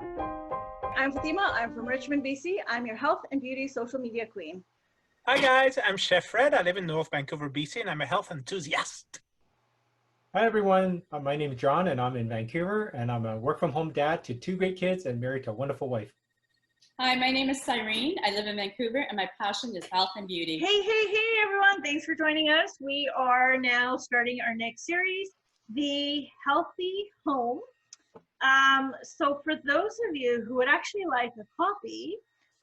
I'm Fatima. I'm from Richmond, BC. I'm your health and beauty social media queen. Hi guys, I'm Chef Fred. I live in North Vancouver, BC, and I'm a health enthusiast. Hi everyone, my name is John and I'm in Vancouver and I'm a work from home dad to 2 great kids and married to a wonderful wife. Hi, my name is Saireen. I live in Vancouver and my passion is health and beauty. Hey everyone. Thanks for joining us. We are now starting our next series, The Healthy Home. So for those of you who would actually like a copy,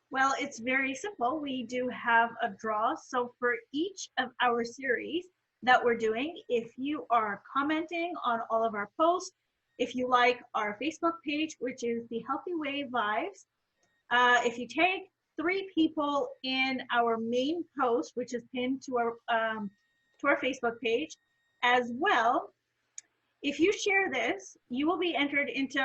well, it's very simple. We do have a draw. So for each of our series that we're doing, if you are commenting on all of our posts, if you like our Facebook page, which is The Healthy Vibes, if you tag 3 people in our main post, which is pinned to our Facebook page, as well, if you share this, you will be entered into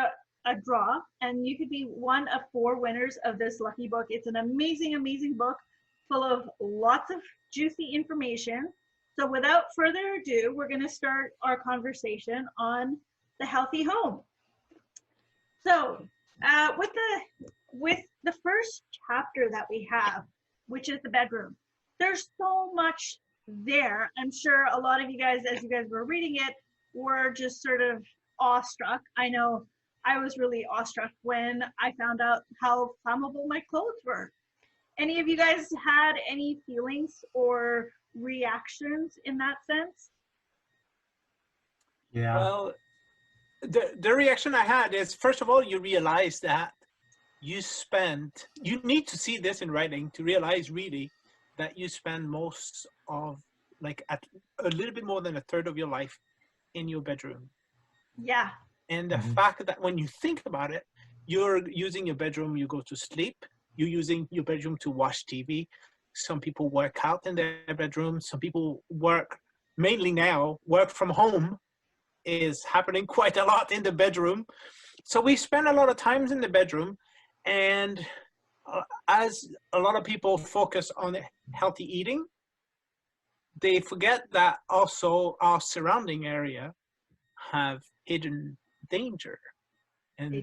a draw, and you could be one of 4 winners of this lucky book. It's an amazing, amazing book full of lots of juicy information. So without further ado, we're going to start our conversation on the healthy home. So with the first chapter that we have, which is the bedroom, there's so much there. I'm sure a lot of you guys, as you guys were reading it, were just sort of awestruck. I know I was really awestruck when I found out how flammable my clothes were. Any of you guys had any feelings or reactions in that sense? Yeah. Well, the reaction I had is, first of all, you realize that you need to see this in writing to realize really that you spend most of, like, at a little bit more than a third of your life in your bedroom. Yeah. And the fact that when you think about it, you're using your bedroom, you go to sleep, you're using your bedroom to watch TV. Some people work out in their bedroom. Some people work, mainly now, work from home is happening quite a lot in the bedroom. So we spend a lot of times in the bedroom. And as a lot of people focus on healthy eating, they forget that also our surrounding area have hidden danger. And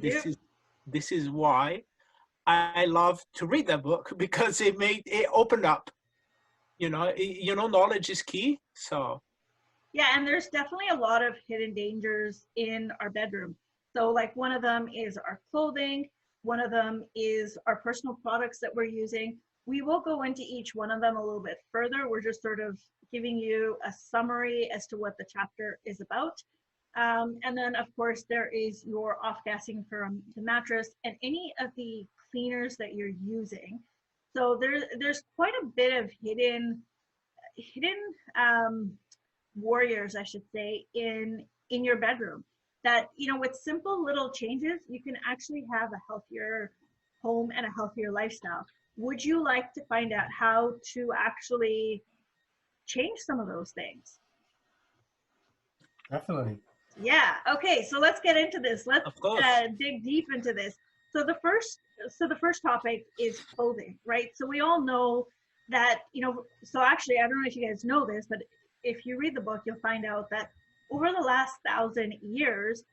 this is why I love to read that book, because it opened up, knowledge is key. So yeah, and there's definitely a lot of hidden dangers in our bedroom. So like one of them is our clothing, one of them is our personal products that we're using. We will go into each one of them a little bit further. We're just sort of giving you a summary as to what the chapter is about. And then, of course, there is your off-gassing from the mattress and any of the cleaners that you're using. So there's quite a bit of hidden warriors, I should say, in your bedroom that, with simple little changes, you can actually have a healthier home and a healthier lifestyle. Would you like to find out how to actually change some of those things? Definitely. Yeah. Okay. So let's get into this. Let's dig deep into this. So the first topic is clothing, right? So we all know that, so actually, I don't know if you guys know this, but if you read the book, you'll find out that over the last 1,000 years,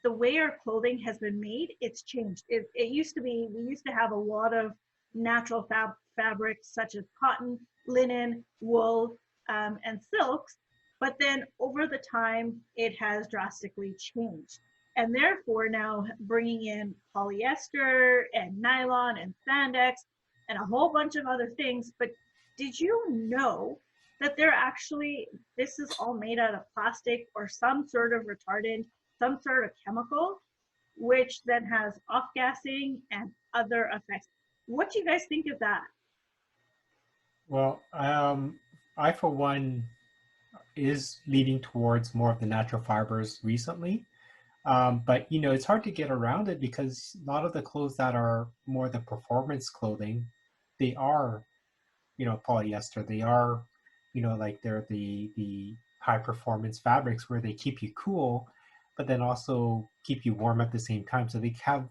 the way our clothing has been made, it's changed. We used to have a lot of natural fabrics such as cotton, linen, wool, and silks. But then over the time, it has drastically changed. And therefore now bringing in polyester and nylon and spandex and a whole bunch of other things. But did you know that this is all made out of plastic or some sort of retardant, some sort of chemical, which then has off-gassing and other effects? What do you guys think of that? Well, I for one is leaning towards more of the natural fibers recently. But it's hard to get around it because a lot of the clothes that are more the performance clothing, they are, polyester. They are, like they're the high performance fabrics where they keep you cool, but then also keep you warm at the same time. So they have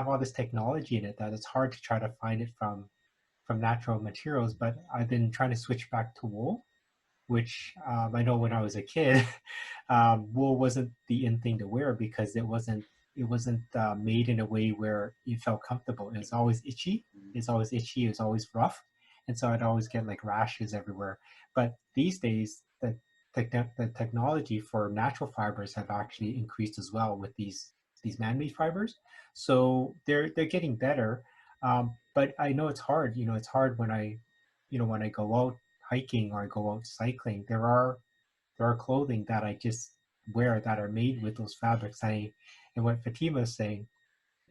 all this technology in it that it's hard to try to find it from natural materials. But I've been trying to switch back to wool, which I know when I was a kid, wool wasn't the in thing to wear because it wasn't made in a way where you felt comfortable. It's always itchy. It's always itchy. It's always rough, and so I'd always get like rashes everywhere. But these days, the technology for natural fibers have actually increased as well with these man-made fibers. So they're getting better. But I know it's hard. You know, it's hard when when I go out hiking or I go out cycling. There are clothing that I just wear that are made with those fabrics. And what Fatima is saying,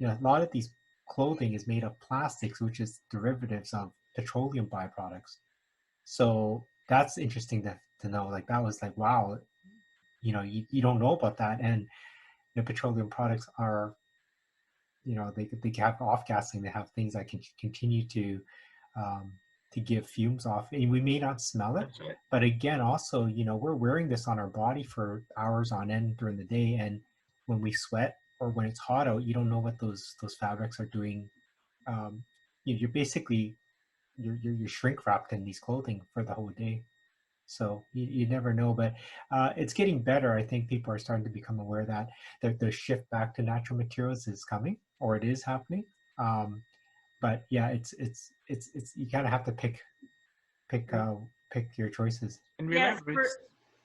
a lot of these clothing is made of plastics, which is derivatives of petroleum byproducts. So that's interesting to know. Like that was like, wow, you don't know about that. And petroleum products are, they have off-gassing. They have things that can continue um, to give fumes off. And we may not smell it, That's right. but again, also, we're wearing this on our body for hours on end during the day. And when we sweat or when it's hot out, you don't know what those fabrics are doing. You're basically, you're shrink wrapped in these clothing for the whole day. So you never know, but it's getting better. I think people are starting to become aware that the shift back to natural materials is coming, or it is happening. But yeah, it's you kind of have to pick your choices. And Yes, remember,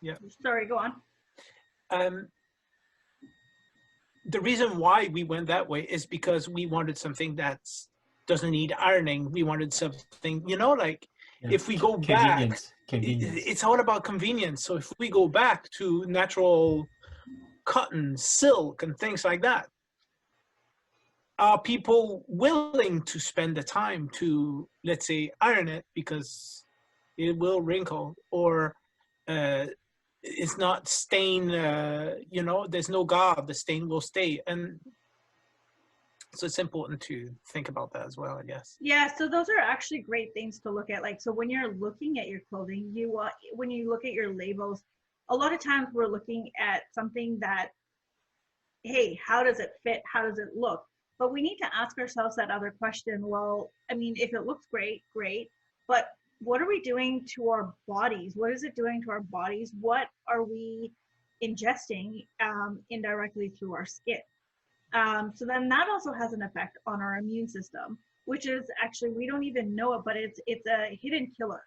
yeah. Sorry, go on. The reason why we went that way is because we wanted something that doesn't need ironing. We wanted something, like if we go back, convenience. It's all about convenience. So if we go back to natural cotton, silk, and things like that, are people willing to spend the time to, let's say, iron it because it will wrinkle, or it's not stain, there's no guard, the stain will stay. And so it's important to think about that as well, I guess. Yeah, so those are actually great things to look at. Like, so when you're looking at your clothing, when you look at your labels, a lot of times we're looking at something that, hey, how does it fit? How does it look? But we need to ask ourselves that other question. Well, I mean, if it looks great, but what are we doing to our bodies? What is it doing to our bodies? What are we ingesting indirectly through our skin? So then that also has an effect on our immune system, which is actually, we don't even know it, but it's a hidden killer.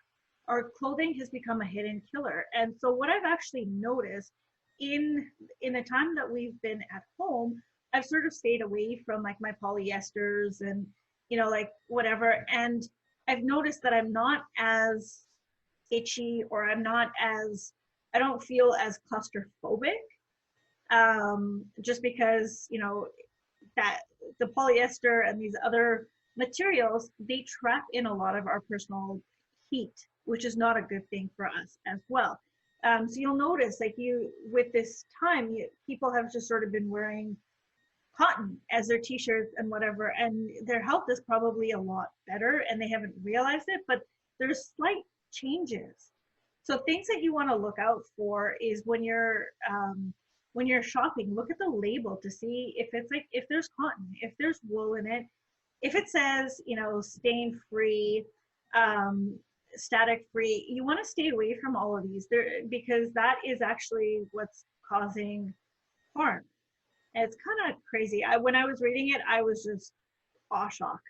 Our clothing has become a hidden killer. And so what I've actually noticed in the time that we've been at home, I've sort of stayed away from like my polyesters and, like whatever. And I've noticed that I'm not as itchy, or I don't feel as claustrophobic. Just because, that the polyester and these other materials, they trap in a lot of our personal heat, which is not a good thing for us as well. So you'll notice, like with this time, people have just sort of been wearing cotton as their t-shirts and whatever, and their health is probably a lot better and they haven't realized it, but there's slight changes. So things that you want to look out for is when you're shopping, look at the label to see if it's like, if there's cotton, if there's wool in it, if it says, stain free, static free, you want to stay away from all of these because that is actually what's causing harm. And it's kind of crazy. When I was reading it, I was just awe shock.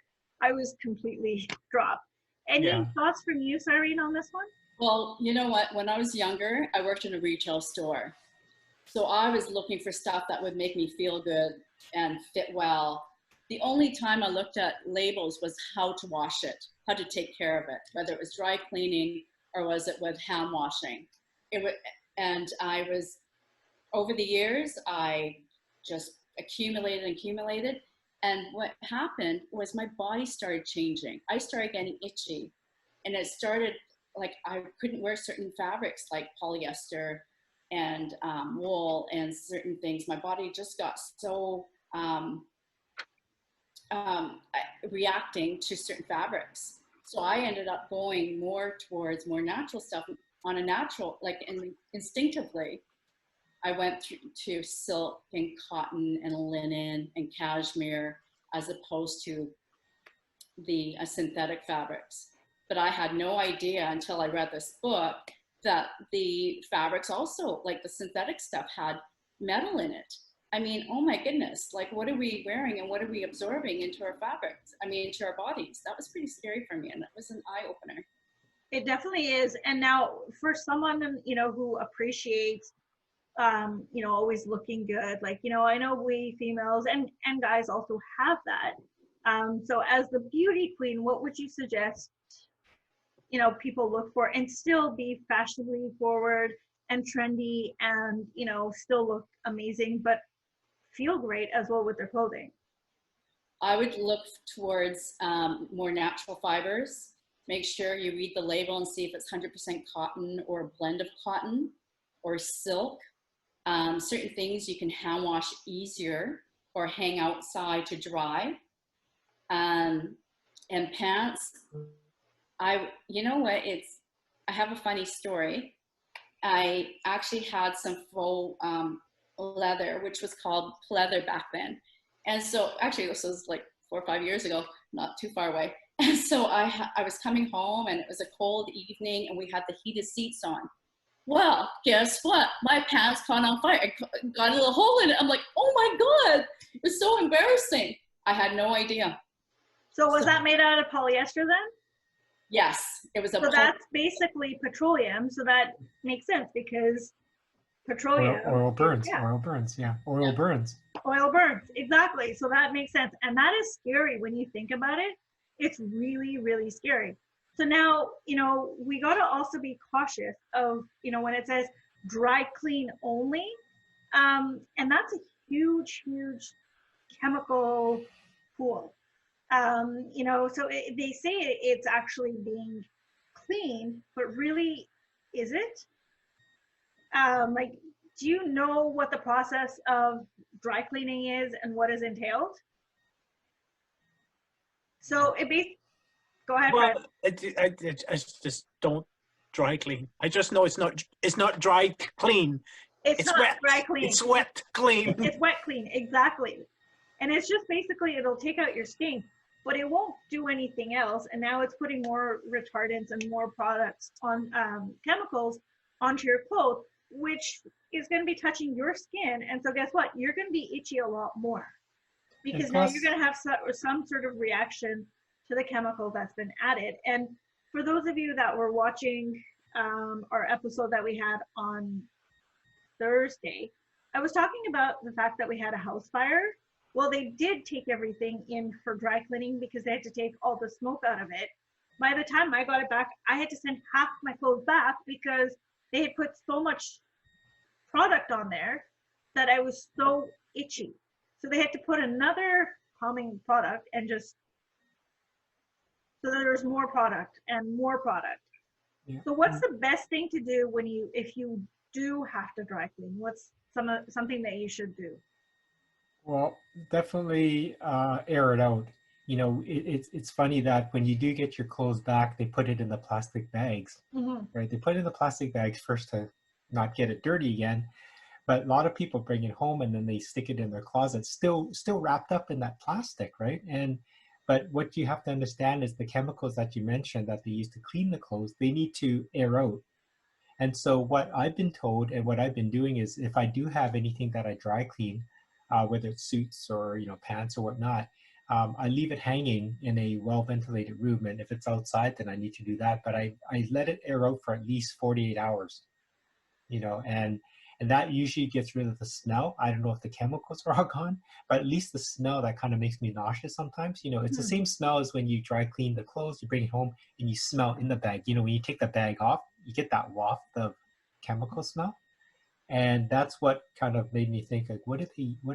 I was completely dropped. Any thoughts from you, Saireen, on this one? Well, you know what? When I was younger, I worked in a retail store. So I was looking for stuff that would make me feel good and fit well. The only time I looked at labels was how to wash it, how to take care of it, whether it was dry cleaning or was it with hand washing. And I was, over the years, I just accumulated. And what happened was my body started changing. I started getting itchy. And it started, like, I couldn't wear certain fabrics like polyester and wool and certain things. My body just got so reacting to certain fabrics. So I ended up going more towards more natural stuff on a natural, like instinctively. I went to silk and cotton and linen and cashmere as opposed to the synthetic fabrics. But I had no idea until I read this book that the fabrics also, like the synthetic stuff, had metal in it. I mean, oh my goodness, like what are we wearing and what are we absorbing into our fabrics? I mean, into our bodies. That was pretty scary for me, and that was an eye opener. It definitely is. And now for someone, who appreciates, always looking good, like, I know we females and guys also have that. So as the beauty queen, what would you suggest, people look for and still be fashionably forward and trendy and, still look amazing, but feel great as well with their clothing? I would look towards more natural fibers. Make sure you read the label and see if it's 100% cotton or a blend of cotton or silk. Certain things you can hand wash easier or hang outside to dry. And pants, you know what, I have a funny story. I actually had some faux leather, which was called pleather back then. And so actually this was like 4 or 5 years ago, not too far away. And so I was coming home and it was a cold evening and we had the heated seats on. Well, guess what? My pants caught on fire. I got a little hole in it. I'm like, oh my God, it was so embarrassing. I had no idea. So was that made out of polyester then? Yes, it was. So that's basically petroleum. So that makes sense because petroleum. Oil burns. Yeah. Oil burns. Yeah. Oil burns. Oil burns. Exactly. So that makes sense. And that is scary when you think about it. It's really, really scary. So now, we got to also be cautious of, when it says dry clean only. And that's a huge, huge chemical pool. So they say it's actually being cleaned, but really, is it? Do you know what the process of dry cleaning is and what is entailed? So go ahead, Well, Fred. I just don't dry clean. I just know it's not dry clean. It's not wet. dry clean. It's wet clean. It's wet clean, exactly. And it's just basically, it'll take out your stink, but it won't do anything else. And now it's putting more retardants and more products on chemicals onto your clothes, which is going to be touching your skin. And so guess what? You're going to be itchy a lot more because now you're going to have some sort of reaction to the chemical that's been added. And for those of you that were watching our episode that we had on Thursday, I was talking about the fact that we had a house fire. Well, they did take everything in for dry cleaning because they had to take all the smoke out of it. By the time I got it back, I had to send half my clothes back because they had put so much product on there that I was so itchy. So they had to put another calming product and just, so that there's more product and more product. Yeah. So what's the best thing to do if you do have to dry clean? What's something that you should do? Well, definitely air it out. It's funny that when you do get your clothes back, they put it in the plastic bags, right? They put it in the plastic bags first to not get it dirty again. But a lot of people bring it home and then they stick it in their closet, still wrapped up in that plastic, right? But what you have to understand is the chemicals that you mentioned that they use to clean the clothes, they need to air out. And so what I've been told and what I've been doing is if I do have anything that I dry clean, whether it's suits or pants or whatnot, I leave it hanging in a well-ventilated room. And if it's outside, then I need to do that. But I let it air out for at least 48 hours, and that usually gets rid of the smell. I don't know if the chemicals are all gone, but at least the smell that kind of makes me nauseous sometimes. It's the same smell as when you dry clean the clothes, you bring it home and you smell in the bag. When you take the bag off, you get that waft of chemical smell. And that's what kind of made me think, like, what are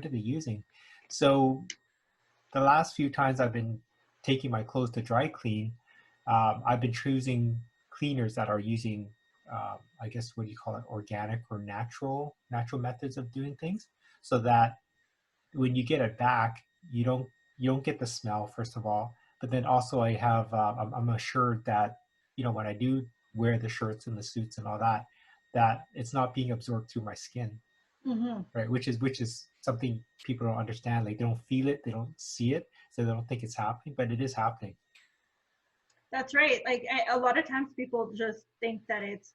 they using? So the last few times I've been taking my clothes to dry clean, I've been choosing cleaners that are using I guess, what do you call it, organic or natural methods of doing things, so that when you get it back, you don't get the smell, first of all, but then also I have I'm assured that when I do wear the shirts and the suits and all that it's not being absorbed through my skin, right? Which is something people don't understand. Like, they don't feel it, they don't see it, so they don't think it's happening, but it is happening. That's right. Like, a lot of times people just think that it's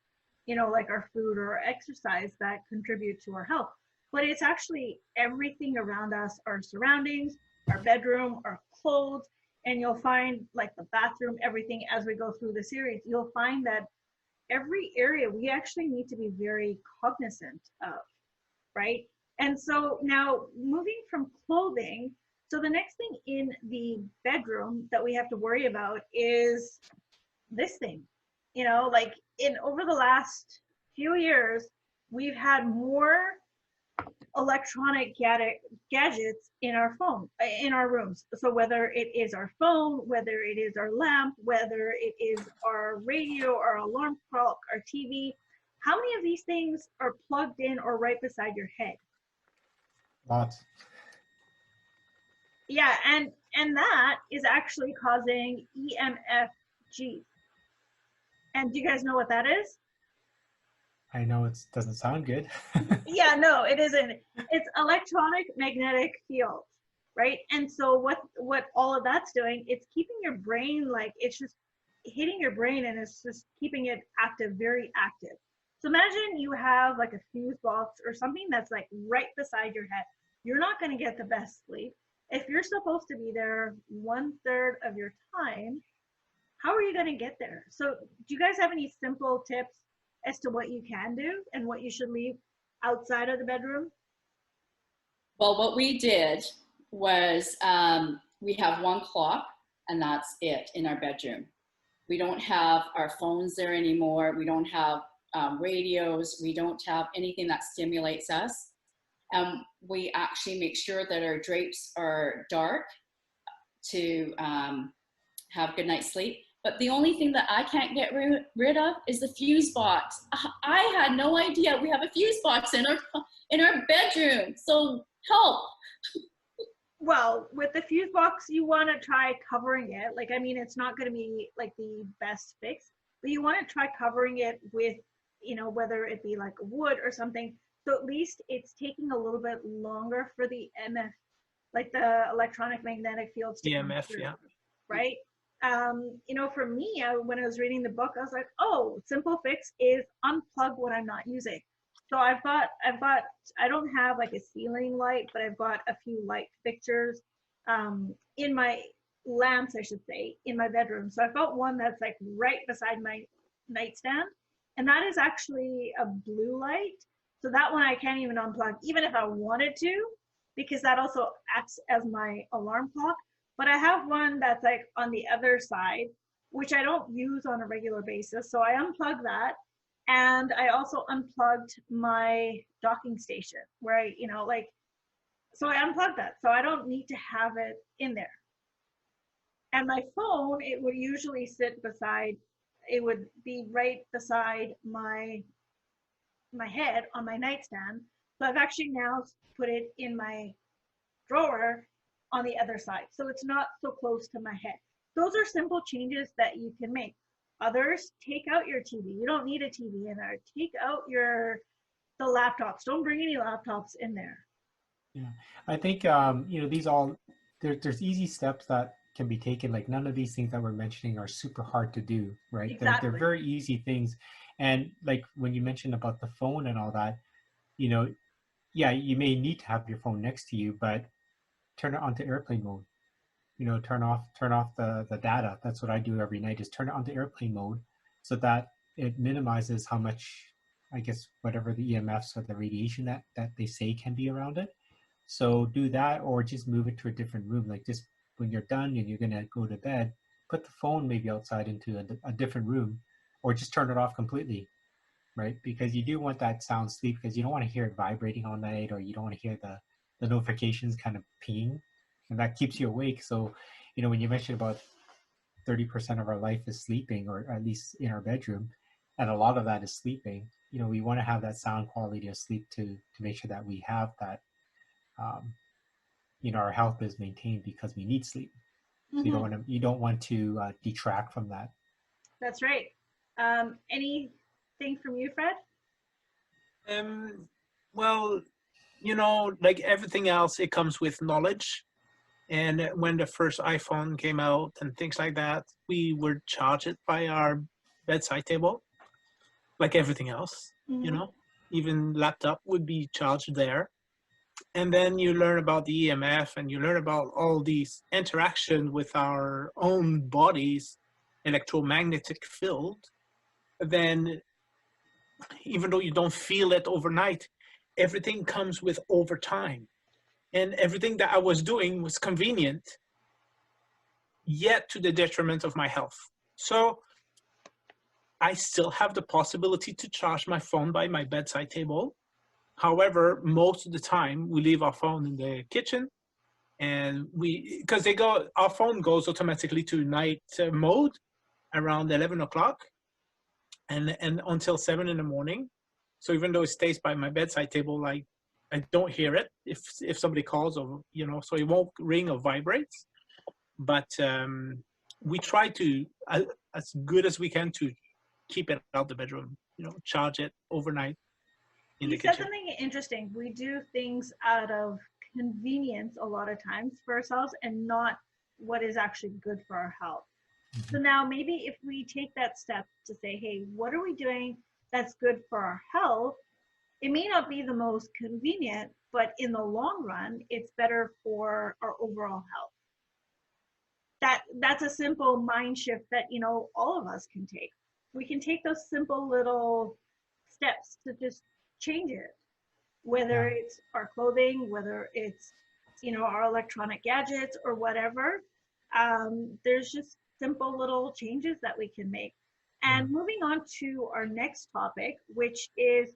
like our food or exercise that contribute to our health. but it's actually everything around us, our surroundings, our bedroom, our clothes, and you'll find like the bathroom, everything as we go through the series, you'll find that every area we actually need to be very cognizant of, right? And so now moving from clothing, so the next thing in the bedroom that we have to worry about is this thing. You know, like in over the last few years, we've had more electronic gadgets in our phone, in our rooms. So whether it is our phone, whether it is our lamp, whether it is our radio, our alarm clock, our TV, how many of these things are plugged in or right beside your head? Lots. Yeah, and that is actually causing EMFG. And do you guys know what that is? I know it doesn't sound good. Yeah, no, it isn't. It's electronic magnetic field, right? And so what all of that's doing, it's keeping your brain, like it's just hitting your brain and it's just keeping it active, very active. So imagine you have like a fuse box or something that's like right beside your head. You're not going to get the best sleep. If you're supposed to be there 1/3 of your time, how are you going to get there? So do you guys have any simple tips as to what you can do and what you should leave outside of the bedroom? Well, what we did was we have one clock and that's it in our bedroom. We don't have our phones there anymore. We don't have radios. We don't have anything that stimulates us. We actually make sure that our drapes are dark to have good night's sleep. But the only thing that I can't get rid of is the fuse box. I had no idea we have a fuse box in our bedroom. So help. Well, with the fuse box, you want to try covering it. Like, I mean, it's not going to be like the best fix, but you want to try covering it with, you know, whether it be like wood or something. So at least it's taking a little bit longer for the MF, like the electronic magnetic fields to come EMF, through, yeah. right? You know, for me, when I was reading the book, I was like, oh, simple fix is unplug what I'm not using. So I've got, I don't have like a ceiling light, but I've got a few light fixtures in my lamps, I should say, in my bedroom. So I've got one that's like right beside my nightstand, and that is actually a blue light. So that one I can't even unplug, even if I wanted to, because that also acts as my alarm clock. But I have one that's like on the other side, which I don't use on a regular basis. So I unplug that. And I also unplugged my docking station where I, you know, like, so I unplugged that. So I don't need to have it in there. And my phone, it would usually sit beside, it would be right beside my head on my nightstand. So I've actually now put it in my drawer on the other side. So it's not so close to my head. Those are simple changes that you can make. Others, take out your TV. You don't need a TV in there. Take out the laptops. Don't bring any laptops in there. Yeah, I think you know, these all there's easy steps that can be taken. Like none of these things that we're mentioning are super hard to do, right? Exactly. They're very easy things. And like when you mentioned about the phone and all that, you know, yeah, you may need to have your phone next to you, but turn it onto airplane mode. You know, turn off the data. That's what I do every night, is turn it onto airplane mode so that it minimizes how much, I guess, whatever the EMFs or the radiation that they say can be around it. So do that, or just move it to a different room. Like just when you're done and you're gonna go to bed, put the phone maybe outside into a different room, or just turn it off completely, right? Because you do want that sound sleep, because you don't want to hear it vibrating all night, or you don't want to hear the notifications kind of ping, and that keeps you awake. So, you know, when you mentioned about 30% of our life is sleeping, or at least in our bedroom, and a lot of that is sleeping, you know, we want to have that sound quality of sleep to make sure that we have that, you know, our health is maintained, because we need sleep. So you don't want to detract from that. That's right. Anything from you, Fred? Well, you know, like everything else, it comes with knowledge. And when the first iPhone came out and things like that, we would charge it by our bedside table, like everything else, you know, even laptop would be charged there. And then you learn about the EMF, and you learn about all these interaction with our own bodies, electromagnetic field. Then even though you don't feel it overnight, everything comes with overtime. And everything that I was doing was convenient, yet to the detriment of my health. So I still have the possibility to charge my phone by my bedside table. However, most of the time we leave our phone in the kitchen, and because our phone goes automatically to night mode around 11 o'clock and until 7 in the morning. So even though it stays by my bedside table, like I don't hear it if somebody calls, or so it won't ring or vibrates. But we try to as good as we can to keep it out the bedroom, charge it overnight in the You said kitchen. something interesting. We do things out of convenience a lot of times for ourselves and not what is actually good for our health. So now maybe if we take that step to say, hey, what are we doing that's good for our health? It may not be the most convenient, but in the long run, it's better for our overall health. That's a simple mind shift that, all of us can take. We can take those simple little steps to just change it, whether it's our clothing, whether it's, our electronic gadgets or whatever. There's just simple little changes that we can make. And moving on to our next topic, which is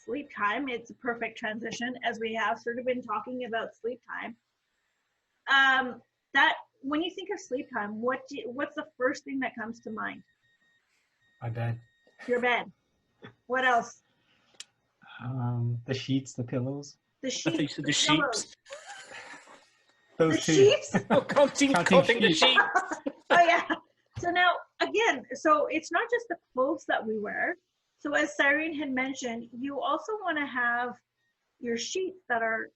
sleep time. It's a perfect transition, as we have sort of been talking about sleep time. That when you think of sleep time, what's the first thing that comes to mind? My bed. Your bed. What else? The sheets, the pillows. The I think sheets. so, the pillows. sheeps. Those The two. sheets? counting the sheep. sheep. Oh yeah. So now again, so it's not just the clothes that we wear. So as Saireen had mentioned, you also want to have your sheets that are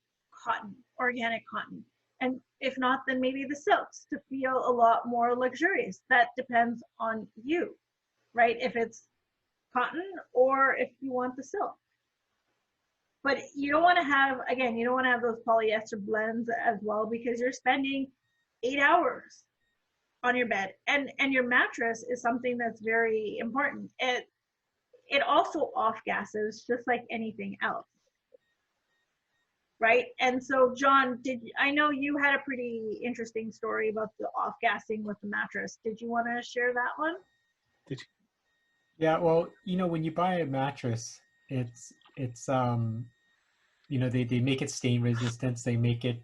cotton, organic cotton. And if not, then maybe the silks to feel a lot more luxurious. That depends on you, right? If it's cotton or if you want the silk. But you don't want to have, again, you don't want to have those polyester blends as well, because you're spending 8 hours on your bed. And your mattress is something that's very important. It also off gases just like anything else. Right? And so John, I know you had a pretty interesting story about the off gassing with the mattress. Did you want to share that one? Yeah, well, when you buy a mattress, it's they make it stain resistant. They make it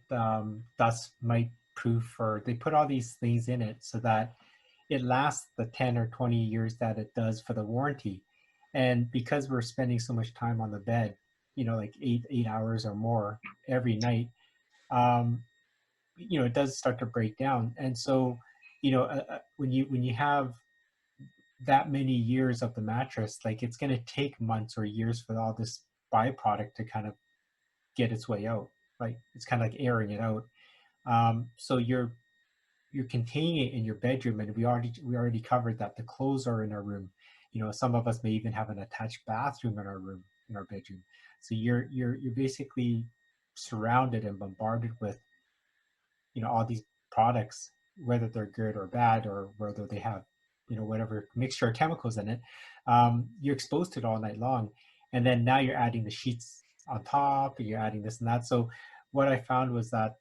dust mite proof, or they put all these things in it so that it lasts the 10 or 20 years that it does for the warranty. And because we're spending so much time on the bed, like eight hours or more every night, it does start to break down. And so, when you have that many years of the mattress, like it's going to take months or years for all this byproduct to kind of get its way out. Like it's kind of like airing it out. So you're containing it in your bedroom, and we already covered that the clothes are in our room. Some of us may even have an attached bathroom in our room, in our bedroom. So you're basically surrounded and bombarded with all these products, whether they're good or bad, or whether they have whatever mixture of chemicals in it. You're exposed to it all night long, and then now you're adding the sheets on top, and you're adding this and that. So what I found was that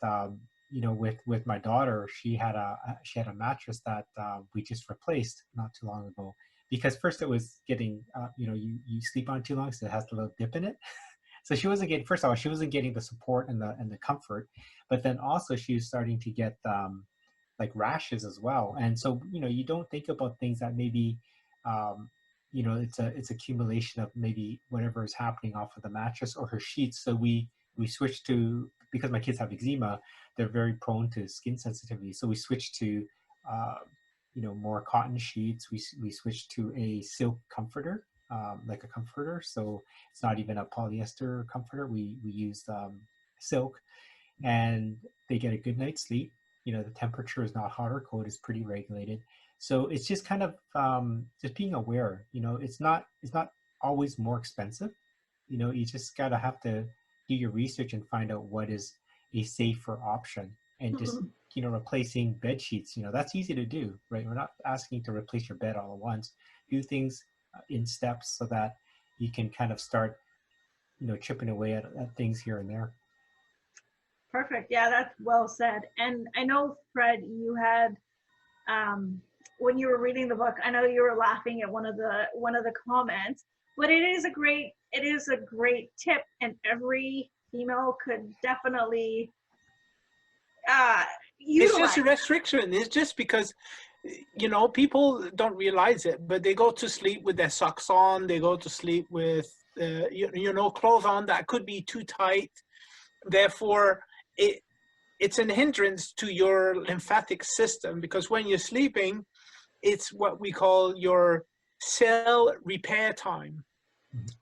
with my daughter, she had a mattress that we just replaced not too long ago, because first it was getting you sleep on it too long, so it has a little dip in it. So she wasn't getting, first of all, she wasn't getting the support and the comfort, but then also she was starting to get like rashes as well. And so you don't think about things that maybe it's accumulation of maybe whatever is happening off of the mattress or her sheets. So we switched to, because my kids have eczema, they're very prone to skin sensitivity. So we switched to more cotton sheets. We switched to a silk comforter, like a comforter. So it's not even a polyester comforter. We used silk, and they get a good night's sleep. The temperature is not hot or cold; it's pretty regulated. So it's just kind of just being aware. It's not always more expensive. You just gotta have to do your research and find out what is a safer option, and just, you know, replacing bed sheets, you know, that's easy to do, right? We're not asking to replace your bed all at once. Do things in steps so that you can kind of start, you know, chipping away at things here and there. Perfect. Yeah, that's well said. And I know, Fred, you had when you were reading the book, I know you were laughing at one of the comments, but it is a great tip, and every female could definitely utilize. It's just a restriction. It's just because, you know, people don't realize it, but they go to sleep with their socks on. They go to sleep with you know, clothes on that could be too tight. Therefore, it's an hindrance to your lymphatic system, because when you're sleeping, it's what we call your cell repair time.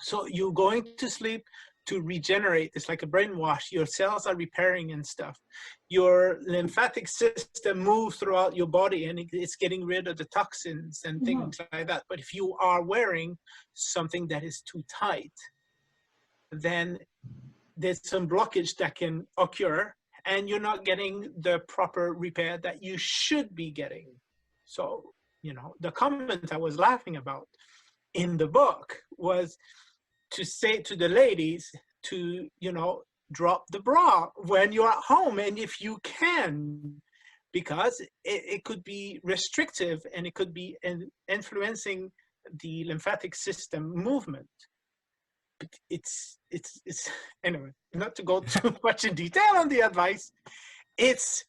So you're going to sleep to regenerate. It's like a brainwash. Your cells are repairing and stuff. Your lymphatic system moves throughout your body, and it's getting rid of the toxins and things like that. But if you are wearing something that is too tight, then there's some blockage that can occur, and you're not getting the proper repair that you should be getting. So, you know, the comment I was laughing about in the book was to say to the ladies to, you know, drop the bra when you're at home, and if you can, because it could be restrictive, and it could be influencing the lymphatic system movement. But it's anyway, not to go too much in detail on the advice. It's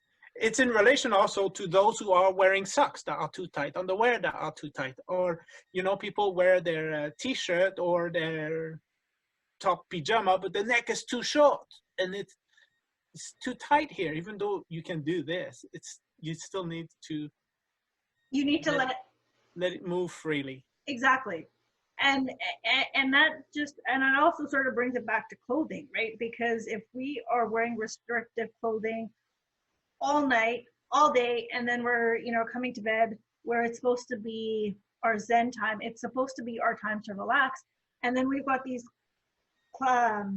in relation also to those who are wearing socks that are too tight, underwear that are too tight, or, you know, people wear their t-shirt or their top pajama, but the neck is too short, and it's too tight here. Even though you can do this, you still need to. You need to let it move freely. Exactly. And that just, and it also sort of brings it back to clothing, right? Because if we are wearing restrictive clothing all night, all day, and then we're, you know, coming to bed where it's supposed to be our Zen time, it's supposed to be our time to relax, and then we've got these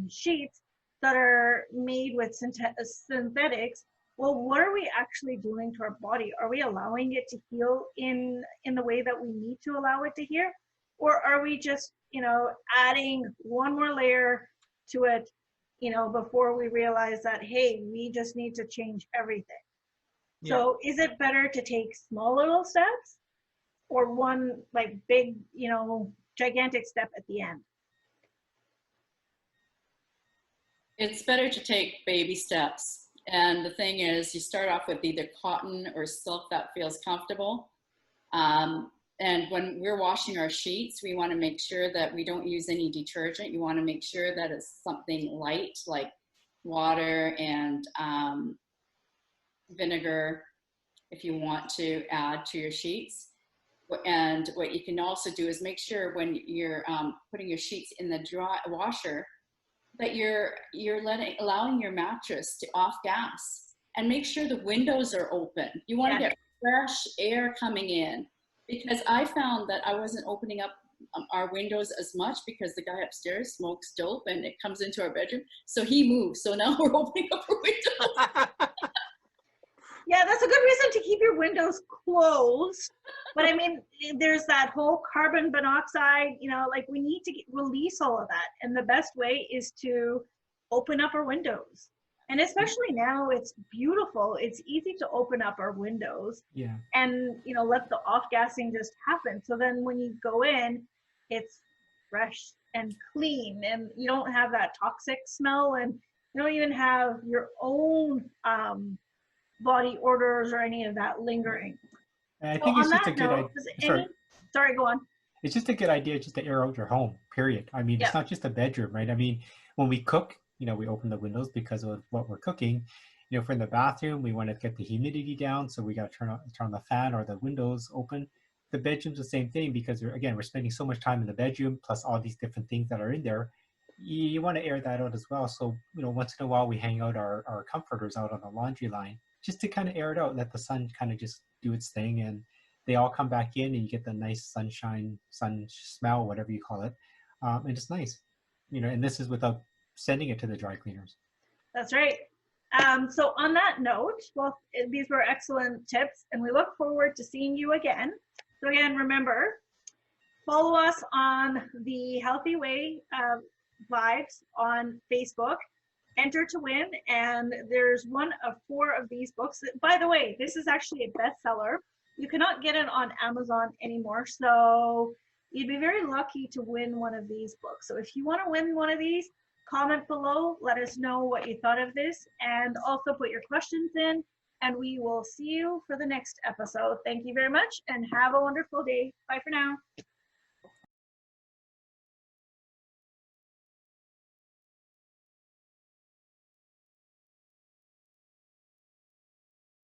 sheets that are made with synthetics. Well, what are we actually doing to our body? Are we allowing it to heal in the way that we need to allow it to heal? Or are we just, you know, adding one more layer to it, you know, before we realize that, hey, we just need to change everything? Yeah. So is it better to take small little steps, or one like big, you know, gigantic step at the end? It's better to take baby steps. And the thing is, you start off with either cotton or silk that feels comfortable. And when we're washing our sheets, we want to make sure that we don't use any detergent. You want to make sure that it's something light, like water and vinegar, if you want to add to your sheets. And what you can also do is make sure when you're putting your sheets in the dry washer, that you're allowing your mattress to off gas, and make sure the windows are open. You want to get fresh air coming in, because I found that I wasn't opening up our windows as much, because the guy upstairs smokes dope and it comes into our bedroom. So he moved. So now we're opening up our windows. Yeah, that's a good reason to keep your windows closed. But I mean, there's that whole carbon monoxide, you know, like we need to release all of that. And the best way is to open up our windows. And especially now, it's beautiful. It's easy to open up our windows. Yeah. And, you know, let the off-gassing just happen. So then when you go in, it's fresh and clean, and you don't have that toxic smell, and you don't even have your own body odors or any of that lingering. I think it's just a good idea. Sorry, go on. It's just a good idea just to air out your home, period. I mean, it's not just a bedroom, right? I mean, when we cook, you know, we open the windows because of what we're cooking. You know, if we're in the bathroom, we want to get the humidity down, so we got to turn on the fan or the windows open. The bedroom's the same thing, because we're spending so much time in the bedroom, plus all these different things that are in there. You want to air that out as well. So, you know, once in a while we hang out our comforters out on the laundry line, just to kind of air it out, let the sun kind of just do its thing, and they all come back in, and you get the nice sunshine, sun smell, whatever you call it, and it's nice, you know. And this is without sending it to the dry cleaners. That's right. So on that note, well, these were excellent tips, and we look forward to seeing you again. So again, remember, follow us on the Healthy Way Vibes on Facebook. Enter to win, and there's one of 4 of these books. By the way, this is actually a bestseller. You cannot get it on Amazon anymore, so you'd be very lucky to win one of these books. So if you want to win one of these, comment below, let us know what you thought of this, and also put your questions in, and we will see you for the next episode. Thank you very much, and have a wonderful day. Bye for now.